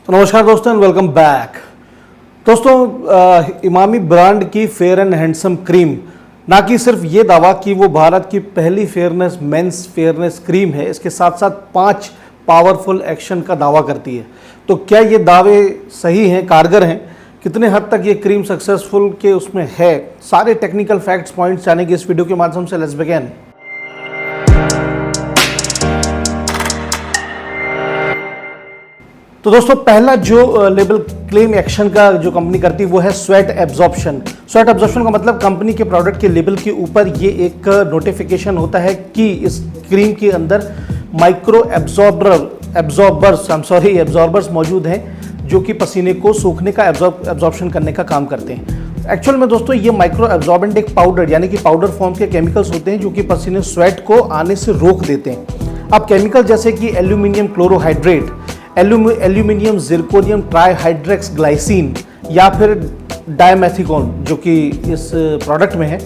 तो नमस्कार दोस्तों एंड वेलकम बैक। दोस्तों इमामी ब्रांड की फेयर एंड हैंडसम क्रीम ना कि सिर्फ ये दावा कि वो भारत की पहली फेयरनेस मेंस फेयरनेस क्रीम है, इसके साथ साथ 5 पावरफुल एक्शन का दावा करती है। तो क्या ये दावे सही हैं, कारगर हैं, कितने हद तक ये क्रीम सक्सेसफुल के उसमें है, सारे टेक्निकल फैक्ट्स पॉइंट्स जानेंगे इस वीडियो के माध्यम से। Let's begin. तो दोस्तों पहला जो लेबल क्लेम एक्शन का जो कंपनी करती है वो है स्वेट एब्जॉर्प्शन। स्वेट एब्जॉर्प्शन का मतलब कंपनी के प्रोडक्ट के लेबल के ऊपर ये एक नोटिफिकेशन होता है कि इस क्रीम के अंदर माइक्रो एब्जॉर्बर्स मौजूद हैं जो कि पसीने को सूखने का एब्जॉर्प्शन करने का काम करते हैं। एक्चुअल में दोस्तों ये माइक्रो एब्जॉर्बेंट एक पाउडर यानी कि पाउडर फॉर्म के केमिकल्स होते हैं जो कि पसीने स्वेट को आने से रोक देते हैं। अब केमिकल जैसे कि aluminium chlorohydrate, aluminium zirconium trihydrex glycine या फिर डायमेथिकोन जो कि इस प्रोडक्ट में है,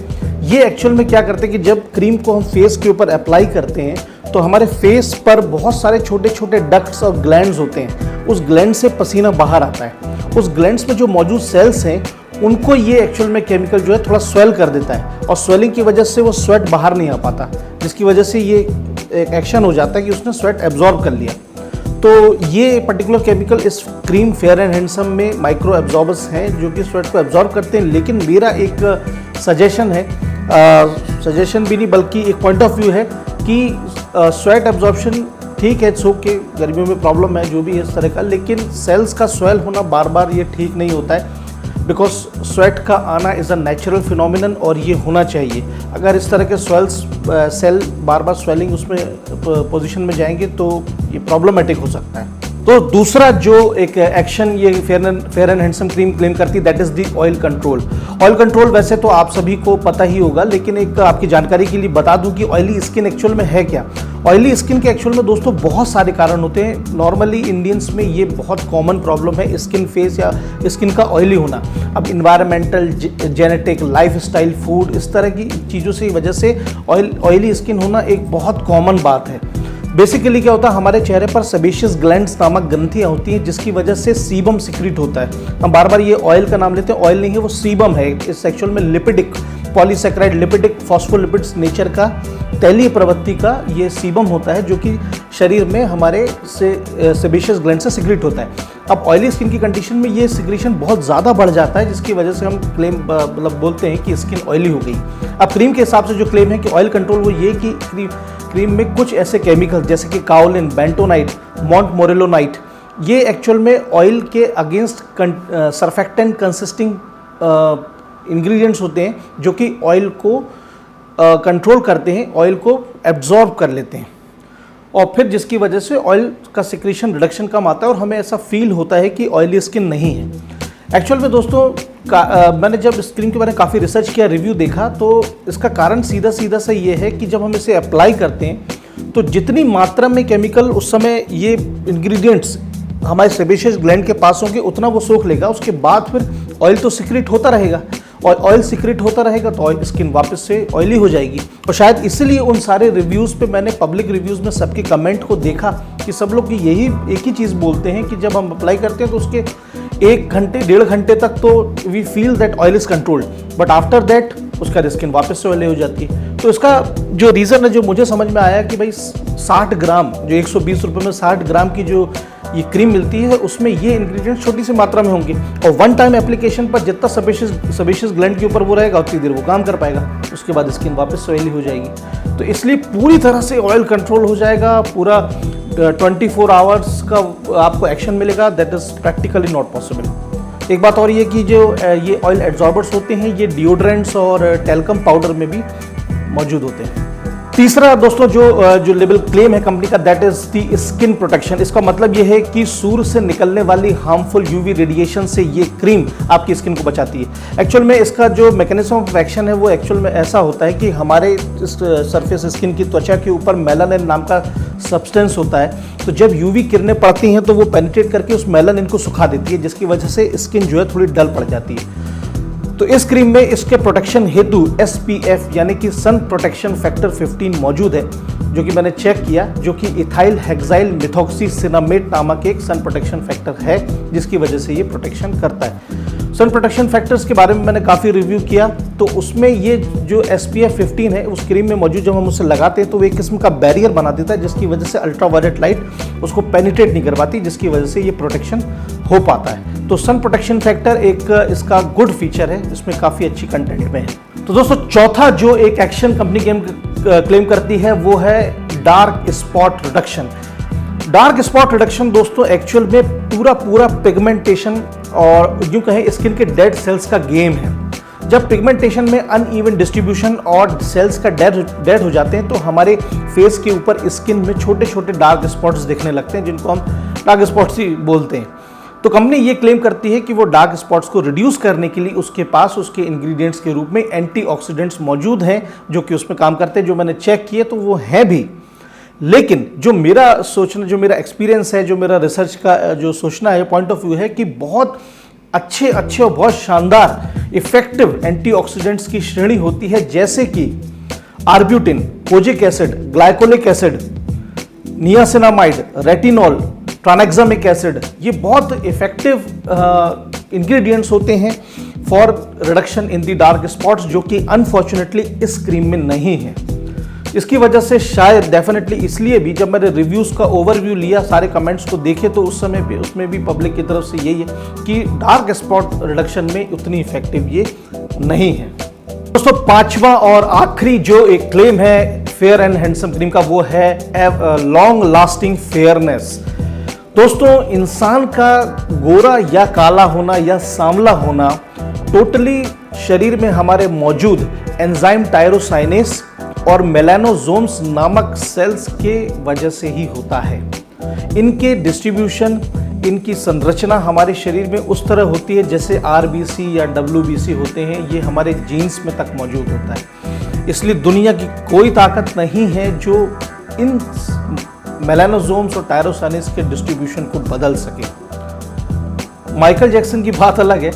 ये एक्चुअल में क्या करते हैं कि जब क्रीम को हम फेस के ऊपर अप्लाई करते हैं तो हमारे फेस पर बहुत सारे छोटे छोटे डक्ट्स और ग्लैंड्स होते हैं। उस ग्लैंड से पसीना बाहर आता है। उस ग्लैंड्स में जो मौजूद सेल्स हैं उनको ये एक्चुअल में केमिकल जो है थोड़ा स्वेल कर देता है और स्वेलिंग की वजह से वो स्वेट बाहर नहीं आ पाता, जिसकी वजह से ये एक एक्शन हो जाता है कि उसने स्वेट एब्जॉर्ब कर लिया। तो ये पर्टिकुलर केमिकल इस क्रीम फेयर एंड हैंडसम में माइक्रो एब्जॉर्बर्स हैं जो कि स्वेट को एब्जॉर्ब करते हैं। लेकिन मेरा एक सजेशन है, सजेशन भी नहीं बल्कि एक पॉइंट ऑफ व्यू है कि स्वेट एब्जॉर्प्शन ठीक है, सो के गर्मियों में प्रॉब्लम है जो भी है इस तरह का, लेकिन सेल्स का स्वेल होना बार बार ये ठीक नहीं होता है। बिकॉज स्वेट का आना इज़ अ नेचुरल फिनोमिनन और ये होना चाहिए। अगर इस तरह के सेल बार बार स्वेलिंग उसमें पोजीशन में जाएंगे तो ये प्रॉब्लमेटिक हो सकता है। तो दूसरा जो एक एक्शन ये fair and handsome cream claim करती है that is the oil control. Oil control वैसे तो आप सभी को पता ही होगा, लेकिन एक आपकी जानकारी के लिए बता दूं कि ऑयली स्किन एक्चुअल में है क्या। ऑयली स्किन के एक्चुअल में दोस्तों बहुत सारे कारण होते हैं। नॉर्मली इंडियंस में ये बहुत कॉमन प्रॉब्लम है स्किन फेस या स्किन का ऑयली होना। अब इन्वायरमेंटल, जेनेटिक, लाइफस्टाइल, फूड, इस तरह की चीज़ों से वजह से ऑयली स्किन होना एक बहुत कॉमन बात है। बेसिकली क्या होता है, हमारे चेहरे पर सेबेशियस ग्लैंड्स नामक ग्रंथियाँ होती हैं जिसकी वजह से सीबम सिक्रीट होता है। हम बार बार ये ऑयल का नाम लेते हैं, ऑयल नहीं है वो सीबम है। इस एक्चुअल में लिपिडिक पॉलीसेक्राइड लिपिडिक फॉस्फोलिपिड्स नेचर का तैलीय प्रवृत्ति का ये सीबम होता है जो कि शरीर में हमारे से सेबेशियस ग्लैंड से सिक्रीट होता है। अब ऑयली स्किन की कंडीशन में ये सिक्रीशन बहुत ज़्यादा बढ़ जाता है जिसकी वजह से हम क्लेम मतलब बोलते हैं कि स्किन ऑयली हो गई। अब क्रीम के हिसाब से जो क्लेम है कि ऑयल कंट्रोल वो ये कि क्रीम में कुछ ऐसे केमिकल जैसे कि काओलिन, बेंटोनाइट, मोंटमोरेलोनाइट, ये एक्चुअल में ऑयल के अगेंस्ट सर्फेक्टेंट कंसिस्टिंग इंग्रेडिएंट्स होते हैं जो कि ऑयल को कंट्रोल करते हैं, ऑयल को एब्जॉर्ब कर लेते हैं और फिर जिसकी वजह से ऑयल का सिक्रीशन रिडक्शन कम आता है और हमें ऐसा फील होता है कि ऑयली स्किन नहीं है। एक्चुअल में दोस्तों मैंने जब इस क्रीम के बारे में काफ़ी रिसर्च किया, रिव्यू देखा, तो इसका कारण सीधा सा ये है कि जब हम इसे अप्लाई करते हैं तो जितनी मात्रा में केमिकल उस समय ये इंग्रेडिएंट्स हमारे सेबेशियस ग्लैंड के पास होंगे उतना वो सोख लेगा। उसके बाद फिर ऑयल तो सिक्रीट होता रहेगा और ऑयल सिक्रीट होता रहेगा तो ऑयल स्किन वापस से ऑयली हो जाएगी। और शायद इसलिए उन सारे रिव्यूज़ पे मैंने पब्लिक रिव्यूज़ में सबके कमेंट को देखा कि सब लोग यही एक ही चीज़ बोलते हैं कि जब हम अप्लाई करते हैं तो उसके 1 घंटे 1.5 घंटे तक तो we feel that oil is controlled, but after that उसका स्किन वापस से ऑयली हो जाती है। तो इसका जो रीज़न है जो मुझे समझ में आया कि भाई 60 ग्राम जो 120 रुपये में 60 ग्राम की जो ये क्रीम मिलती है उसमें ये इंग्रेडिएंट्स छोटी सी मात्रा में होंगे और वन टाइम एप्लीकेशन पर जितना सेबेशियस ग्लैंड के ऊपर वो रहेगा उतनी देर वो काम कर पाएगा, उसके बाद स्किन वापस से ऑयली हो जाएगी। तो इसलिए पूरी तरह से ऑयल कंट्रोल हो जाएगा, पूरा 24 आवर्स का आपको एक्शन मिलेगा। That is practically not possible. एक बात और ये कि जो ये ऑयल एब्जॉर्बर्स होते हैं ये डिओड्रेंट्स और टेल्कम पाउडर में भी मौजूद होते हैं। तीसरा दोस्तों जो लेबल क्लेम है कंपनी का that is the skin protection. इसका मतलब ये है कि सूर्य से निकलने वाली हार्मफुल यूवी रेडिएशन से ये क्रीम आपकी स्किन को बचाती है। एक्चुअल में इसका जो मैकेनिज्म ऑफ एक्शन है वो एक्चुअल में ऐसा होता है कि हमारे सरफेस स्किन की त्वचा के ऊपर मेलानिन नाम का सब्सटेंस होता है। तो जब यूवी किरणें पड़ती हैं तो वो पेनिट्रेट करके उस मेलानिन को सुखा देती है जिसकी वजह से स्किन जो है थोड़ी डल पड़ जाती है। तो इस क्रीम में इसके प्रोटेक्शन हेतु SPF यानी कि सन प्रोटेक्शन फैक्टर 15 मौजूद है, जो कि मैंने चेक किया, जो कि इथाइल हेक्साइल मिथॉक्सी सिनामेट नामक एक सन प्रोटेक्शन फैक्टर है, जिसकी वजह से ये प्रोटेक्शन करता है। सन प्रोटेक्शन फैक्टर्स के बारे में मैंने काफ़ी रिव्यू किया, तो उसमें ये जो SPF 15 है उस क्रीम में मौजूद, जब हम उसे लगाते हैं तो वो एक किस्म का बैरियर बना देता है, जिसकी वजह से अल्ट्रावायलेट लाइट उसको पेनिट्रेट नहीं कर पाती, जिसकी वजह से ये प्रोटेक्शन हो पाता है। तो सन प्रोटेक्शन फैक्टर एक इसका गुड फीचर है, इसमें काफ़ी अच्छी कंटेंट में है। तो दोस्तों चौथा जो एक एक्शन कंपनी क्लेम करती है वो है dark spot reduction. Dark spot reduction दोस्तों एक्चुअल में पूरा पिगमेंटेशन और यूं कहें स्किन के डेड सेल्स का गेम है। जब पिगमेंटेशन में अनइवन डिस्ट्रीब्यूशन और सेल्स का डेड हो जाते हैं तो हमारे फेस के ऊपर स्किन में छोटे छोटे डार्क स्पॉट्स दिखने लगते हैं, जिनको हम डार्क स्पॉट्स ही बोलते हैं। तो कंपनी ये क्लेम करती है कि वो डार्क स्पॉट्स को रिड्यूस करने के लिए उसके पास उसके इंग्रेडिएंट्स के रूप में एंटीऑक्सीडेंट्स मौजूद हैं, जो कि उसमें काम करते हैं। जो मैंने चेक किए तो वो है भी, लेकिन जो मेरा सोचना, जो मेरा एक्सपीरियंस है, जो मेरा रिसर्च का जो सोचना है, पॉइंट ऑफ व्यू है कि बहुत अच्छे और बहुत शानदार इफेक्टिव एंटीऑक्सीडेंट्स की श्रेणी होती है, जैसे कि arbutin, kojic acid, glycolic acid, niacinamide, retinol, tranexamic acid. ये बहुत इफेक्टिव इंग्रेडिएंट्स होते हैं for reduction in the dark spots, जो कि अनफॉर्चुनेटली इस क्रीम में नहीं है। इसकी वजह से शायद डेफिनेटली इसलिए भी जब मैंने रिव्यूज़ का ओवरव्यू लिया, सारे कमेंट्स को देखे, तो उस समय पे उसमें भी पब्लिक की तरफ से यही है कि डार्क स्पॉट रिडक्शन में उतनी इफेक्टिव ये नहीं है। दोस्तों पांचवा और आखिरी जो एक क्लेम है फेयर एंड हैंडसम क्रीम का, वो है लॉन्ग लास्टिंग फेयरनेस। दोस्तों इंसान का गोरा या काला होना या सांवला होना टोटली शरीर में हमारे मौजूद एंजाइम टायरोसाइनेस और मेलानोसोम्स नामक सेल्स के वजह से ही होता है। इनके डिस्ट्रीब्यूशन, इनकी संरचना हमारे शरीर में उस तरह होती है जैसे RBC या WBC होते हैं, ये हमारे जीन्स में तक मौजूद होता है। इसलिए दुनिया की कोई ताकत नहीं है जो इन मेलानोसोम्स और टायरोसाइनेस के डिस्ट्रीब्यूशन को बदल सके। माइकल जैक्सन की बात अलग है,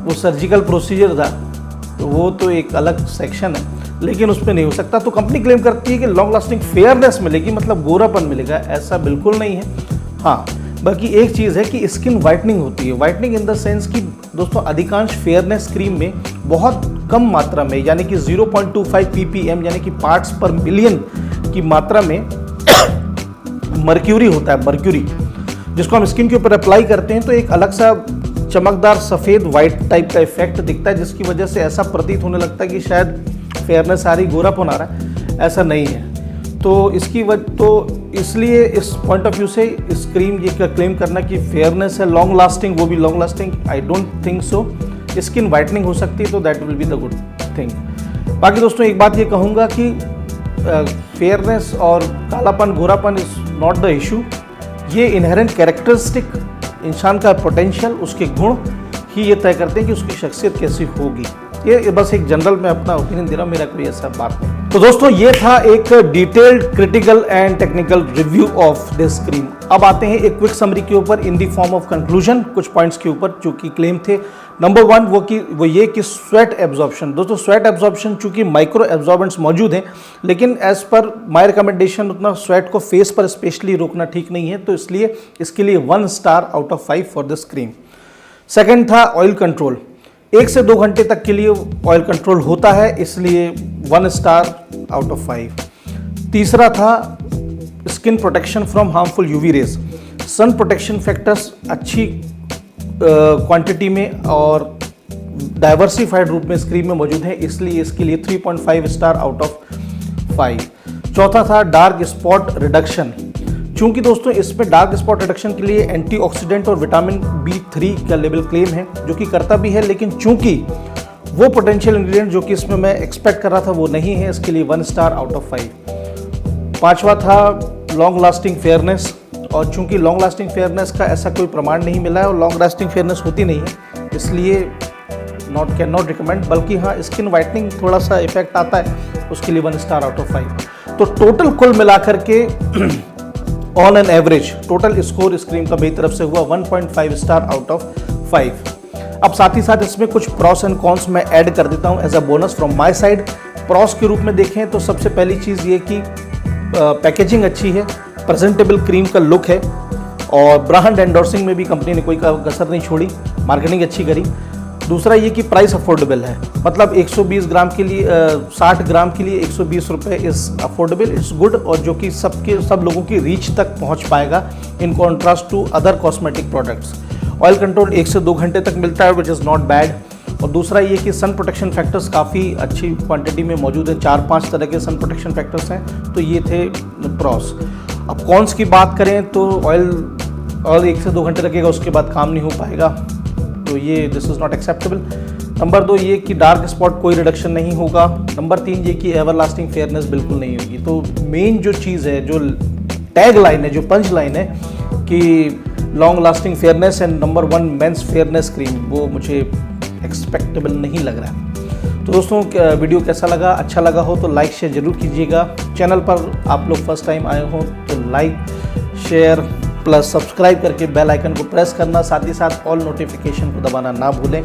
वो सर्जिकल प्रोसीजर था, तो वो तो एक अलग सेक्शन है, लेकिन उस पर नहीं हो सकता। तो कंपनी क्लेम करती है कि लॉन्ग लास्टिंग फेयरनेस मिलेगी, मतलब गोरापन मिलेगा, ऐसा बिल्कुल नहीं है। हाँ, बाकी एक चीज़ है कि स्किन वाइटनिंग होती है। वाइटनिंग इन द सेंस कि दोस्तों अधिकांश फेयरनेस क्रीम में बहुत कम मात्रा में, यानी कि 0.25 ppm यानी कि पार्ट्स पर मिलियन की मात्रा में मर्क्यूरी होता है, मर्क्यूरी, जिसको हम स्किन के ऊपर अप्लाई करते हैं तो एक अलग सा चमकदार सफ़ेद वाइट टाइप का इफेक्ट दिखता है, जिसकी वजह से ऐसा प्रतीत होने लगता है कि शायद फेयरनेस आ रही, गोरापन आ रहा है। ऐसा नहीं है। तो इसलिए इस पॉइंट ऑफ व्यू से इस क्रीम ये क्लेम करना कि फेयरनेस है, लॉन्ग लास्टिंग, वो भी long lasting, I don't think so. Skin whitening हो सकती है तो that will be the good thing. बाकी दोस्तों एक बात ये कहूँगा कि फेयरनेस और कालापन, गोरापन इज नॉट द इशू। ये इनहेरेंट कैरेक्टरिस्टिक, इंसान का पोटेंशियल, उसके गुण ही ये तय करते हैं कि उसकी शख्सियत कैसी होगी। ये बस एक जनरल में अपना ओपिनियन दे रहा हूँ, मेरा कोई ऐसा बात नहीं। तो दोस्तों ये था एक detailed critical and technical review of this cream. अब आते हैं एक क्विक समरी के ऊपर इन दी फॉर्म ऑफ कंक्लूजन, कुछ पॉइंट्स के ऊपर जो कि क्लेम थे। नंबर 1 वो ये कि स्वेट एब्जॉर्प्शन। दोस्तों स्वेट एब्जॉर्प्शन चूंकि माइक्रो एब्जॉर्बेंट्स मौजूद हैं, लेकिन एज पर माय रिकमेंडेशन उतना स्वेट को फेस पर स्पेशली रोकना ठीक नहीं है, तो इसलिए इसके लिए 1 star out of 5 for this cream. Second था ऑयल कंट्रोल। 1 से 2 घंटे तक के लिए ऑयल कंट्रोल होता है, इसलिए 1 स्टार आउट ऑफ 5। तीसरा था skin protection from harmful UV rays. Sun protection factors अच्छी क्वांटिटी में और डाइवर्सिफाइड रूप में इस क्रीम में मौजूद है, इसलिए इसके लिए 3.5 स्टार आउट ऑफ 5। चौथा था डार्क स्पॉट रिडक्शन। चूंकि दोस्तों इसमें डार्क स्पॉट रिडक्शन के लिए एंटीऑक्सीडेंट और विटामिन B3 का लेवल क्लेम है, जो कि करता भी है, लेकिन चूंकि वो पोटेंशियल इंग्रेडिएंट जो कि इसमें मैं एक्सपेक्ट कर रहा था वो नहीं है, इसके लिए 1 स्टार आउट ऑफ 5। पांचवा था लॉन्ग लास्टिंग फेयरनेस, और चूंकि लॉन्ग लास्टिंग फेयरनेस का ऐसा कोई प्रमाण नहीं मिला है और लॉन्ग लास्टिंग फेयरनेस होती नहीं है, इसलिए कैन नॉट रिकमेंड। बल्कि हाँ, स्किन वाइटनिंग थोड़ा सा इफेक्ट आता है, उसके लिए 1 स्टार आउट ऑफ 5। तो टोटल कुल मिलाकर के on an average total score इस क्रीम का मेरी तरफ से हुआ 1.5 स्टार आउट ऑफ 5। अब साथ ही साथ इसमें कुछ प्रॉस एंड कॉन्स मैं ऐड कर देता हूँ as a bonus from my side. Pros के रूप में देखें तो सबसे पहली चीज़ ये कि पैकेजिंग अच्छी है, प्रेजेंटेबल क्रीम का लुक है, और ब्रांड एंडोर्सिंग में भी कंपनी ने कोई कसर नहीं छोड़ी, मार्केटिंग अच्छी करी। दूसरा ये कि प्राइस अफोर्डेबल है, मतलब 120 ग्राम के लिए 60 ग्राम के लिए 120 रुपये इज़ अफोर्डेबल, इट्स गुड, और जो कि सब लोगों की रीच तक पहुंच पाएगा in contrast to other cosmetic products. Oil control 1 से 2 घंटे तक मिलता है, विच इज़ नॉट बैड। और दूसरा ये कि सन प्रोटेक्शन फैक्टर्स काफ़ी अच्छी क्वांटिटी में मौजूद है, 4-5 तरह के सन प्रोटेक्शन फैक्टर्स हैं। तो ये थे प्रॉस। अब कॉन्स की बात करें तो ऑयल 1 से 2 घंटे लगेगा, उसके बाद काम नहीं हो पाएगा, तो ये this is not acceptable. Number 2 ये कि डार्क स्पॉट कोई रिडक्शन नहीं होगा। नंबर 3 ये कि एवरलास्टिंग फेयरनेस बिल्कुल नहीं होगी। तो मेन जो चीज़ है, जो टैग लाइन है, जो पंच लाइन है कि long lasting fairness and number 1 men's fairness cream, वो मुझे एक्सपेक्टेबल नहीं लग रहा है। तो दोस्तों वीडियो कैसा लगा? अच्छा लगा हो तो लाइक शेयर जरूर कीजिएगा। चैनल पर आप लोग फर्स्ट टाइम आए हो तो लाइक शेयर प्लस सब्सक्राइब करके बेल आइकन को प्रेस करना, साथ ही साथ ऑल नोटिफिकेशन को दबाना ना भूलें।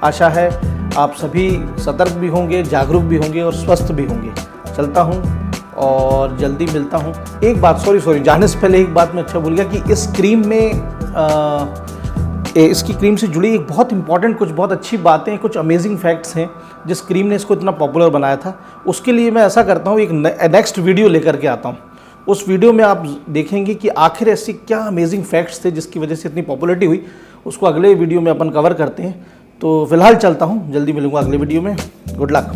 आशा है आप सभी सतर्क भी होंगे, जागरूक भी होंगे और स्वस्थ भी होंगे। चलता हूँ और जल्दी मिलता हूँ। एक बात सॉरी जाने से पहले एक बात मैं अच्छा भूल गया कि इस क्रीम में इसकी क्रीम से जुड़ी एक बहुत इंपॉर्टेंट कुछ बहुत अच्छी बातें, कुछ अमेजिंग फैक्ट्स हैं जिस क्रीम ने इसको इतना पॉपुलर बनाया था। उसके लिए मैं ऐसा करता हूँ, एक नेक्स्ट वीडियो लेकर के आता हूँ। उस वीडियो में आप देखेंगे कि आखिर ऐसी क्या अमेजिंग फैक्ट्स थे जिसकी वजह से इतनी पॉपुलरिटी हुई। उसको अगले वीडियो में अपन कवर करते हैं। तो फिलहाल चलता हूँ, जल्दी मिलूँगा अगले वीडियो में। Good luck.